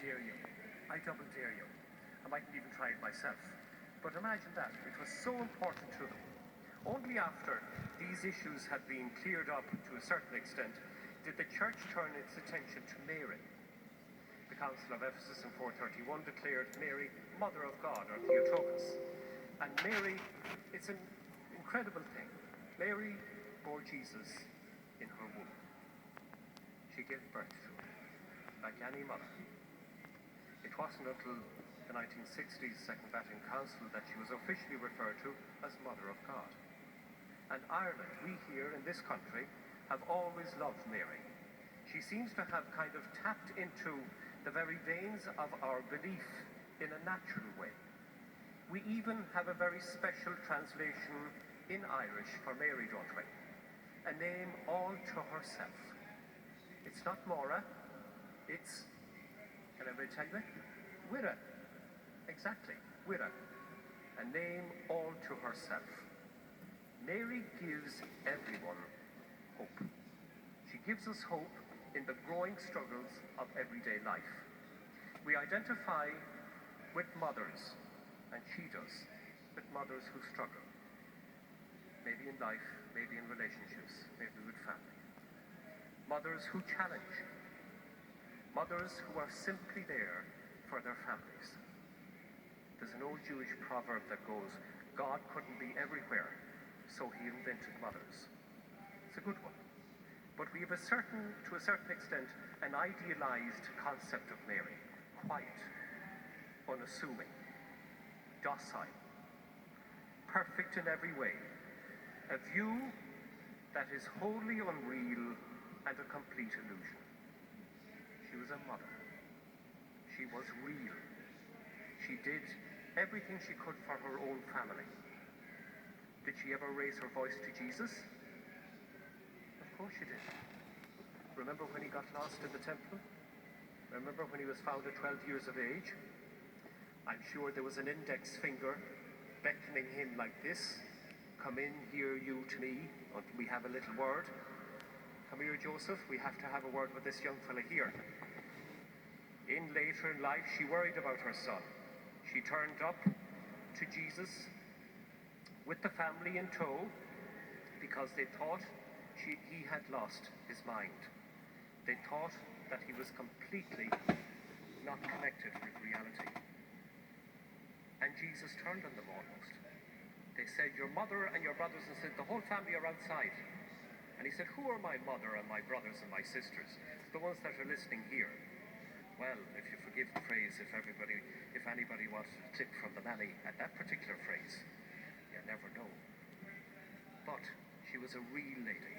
dare you. I double dare you. I mightn't even try it myself. But imagine that. It was so important to them. Only after these issues had been cleared up to a certain extent did the church turn its attention to Mary. The Council of Ephesus in 431 declared Mary Mother of God, or Theotokos. And Mary, it's an incredible thing. Mary bore Jesus in her womb. She gave birth to him, like any mother. It wasn't until the 1960s Second Vatican Council that she was officially referred to as Mother of God. And Ireland, we here in this country, have always loved Mary. She seems to have kind of tapped into the very veins of our belief in a natural way. We even have a very special translation in Irish for Mary, don't we? A name all to herself. It's not Mora, it's, can I tell you? Wira. Exactly, Wira. A name all to herself. Mary gives everyone hope. She gives us hope in the growing struggles of everyday life. We identify with mothers, and she does, with mothers who struggle. Maybe in life, maybe in relationships, maybe with family. Mothers who challenge. Mothers who are simply there for their families. There's an old Jewish proverb that goes, God couldn't be everywhere, so he invented mothers. It's a good one. But we have to a certain extent, an idealized concept of Mary. Quiet, unassuming, docile, perfect in every way. A view that is wholly unreal and a complete illusion. She was a mother. She was real. She did everything she could for her own family. Did she ever raise her voice to Jesus? Of course she did. Remember when he got lost in the temple? Remember when he was found at 12 years of age? I'm sure there was an index finger beckoning him like this. Come in, hear you to me, until we have a little word. Come here, Joseph, we have to have a word with this young fella here. In later in life, she worried about her son. She turned up to Jesus with the family in tow because they thought he had lost his mind. They thought that he was completely not connected with reality. And Jesus turned on them almost. They said, your mother and your brothers, and said, the whole family are outside. And he said, who are my mother and my brothers and my sisters? The ones that are listening here. Well, if you forgive the phrase, if anybody wanted to clip from the nanny at that particular phrase, you never know. But she was a real lady.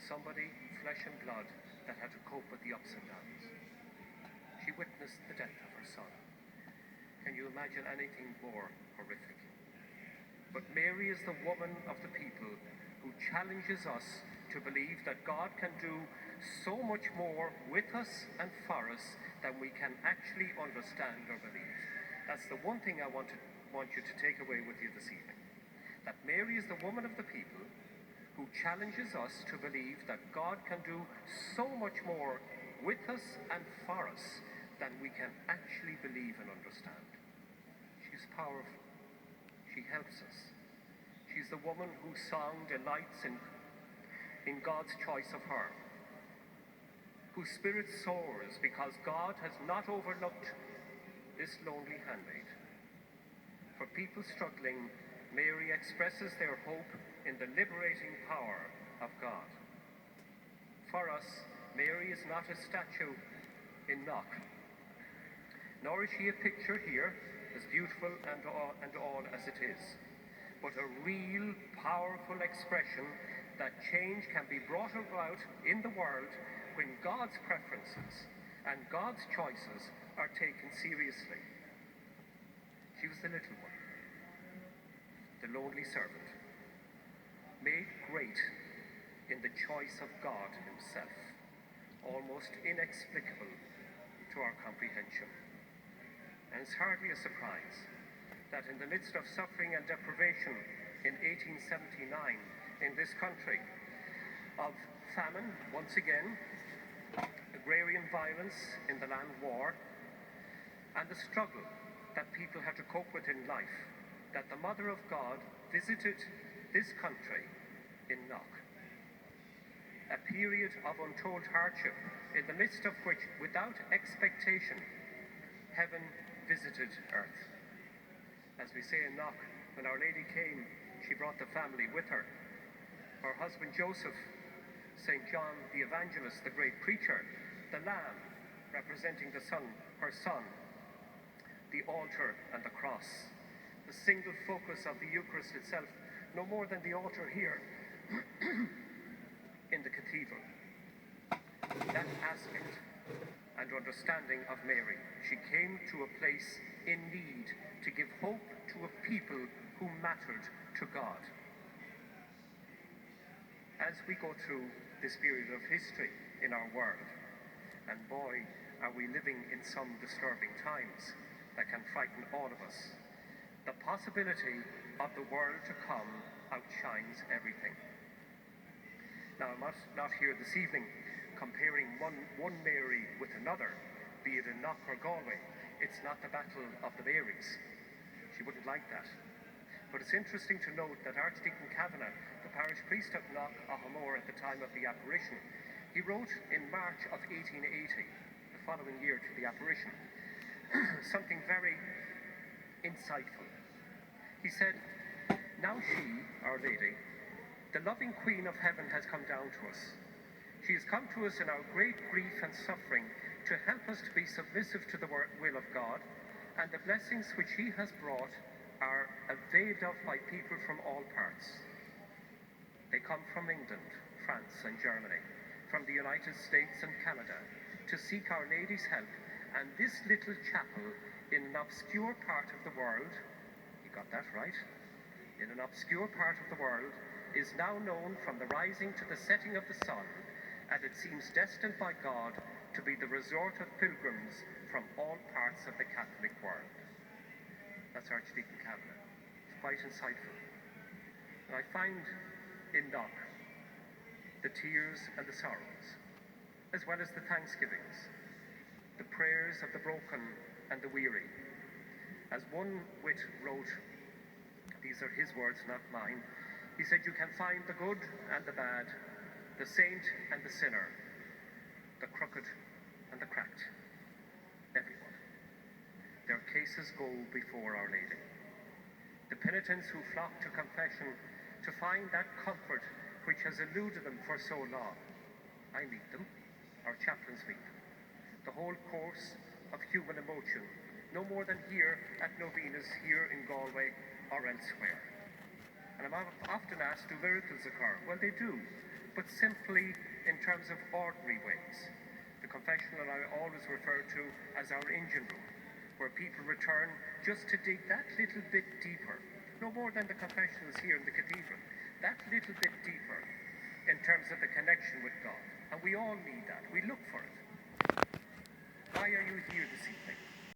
Somebody, flesh and blood, that had to cope with the ups and downs. She witnessed the death of her son. Can you imagine anything more horrific? But Mary is the woman of the people who challenges us to believe that God can do so much more with us and for us than we can actually understand or believe. That's the one thing I want you to take away with you this evening. That Mary is the woman of the people who challenges us to believe that God can do so much more with us and for us than we can actually believe and understand. She's powerful. She helps us. She's the woman whose song delights in God's choice of her, whose spirit soars because God has not overlooked this lonely handmaid. For people struggling, Mary expresses their hope in the liberating power of God. For us, Mary is not a statue in Knock, nor is she a picture here, as beautiful and all as it is, but a real, powerful expression that change can be brought about in the world when God's preferences and God's choices are taken seriously. She was the little one, the lonely servant, made great in the choice of God himself, almost inexplicable to our comprehension. And it's hardly a surprise that in the midst of suffering and deprivation in 1879 in this country, of famine once again, agrarian violence in the land war, and the struggle that people had to cope with in life, that the Mother of God visited this country in Knock. A period of untold hardship, in the midst of which, without expectation, heaven visited earth. As we say in Knock, when Our Lady came, she brought the family with her. Her husband Joseph, St. John the Evangelist, the great preacher, the Lamb, representing the Son, her Son, the altar and the cross, the single focus of the Eucharist itself, no more than the altar here in the cathedral. That aspect and understanding of Mary. She came to a place in need to give hope to a people who mattered to God. As we go through this period of history in our world, and boy, are we living in some disturbing times that can frighten all of us, the possibility of the world to come outshines everything. Now, I'm not here this evening comparing one Mary with another, be it in Knock or Galway. It's not the battle of the Marys. She wouldn't like that. But it's interesting to note that Archdeacon Kavanagh, the parish priest of Knock Ahamore at the time of the apparition, he wrote in March of 1880, the following year to the apparition, something very insightful. He said, "Now she, Our Lady, the loving Queen of Heaven, has come down to us. She has come to us in our great grief and suffering to help us to be submissive to the will of God, and the blessings which He has brought are availed of by people from all parts. They come from England, France and Germany, from the United States and Canada, to seek Our Lady's help, and this little chapel in an obscure part of the world," you got that right, "in an obscure part of the world, is now known from the rising to the setting of the sun, and it seems destined by God to be the resort of pilgrims from all parts of the Catholic world." That's Archdeacon Kavanagh. It's quite insightful. And I find in Knock the tears and the sorrows, as well as the thanksgivings, the prayers of the broken and the weary. As one wit wrote, these are his words, not mine, he said, "You can find the good and the bad, the saint and the sinner, the crooked and the cracked, everyone. Their cases go before Our Lady. The penitents who flock to confession to find that comfort which has eluded them for so long. I meet them, our chaplains meet them. The whole course of human emotion, no more than here at novenas here in Galway or elsewhere. And I'm often asked, do miracles occur? Well, they do, but simply in terms of ordinary ways. The confessional I always refer to as our engine room, where people return just to dig that little bit deeper, no more than the confessionals here in the cathedral, that little bit deeper in terms of the connection with God. And we all need that. We look for it. Why are you here this evening?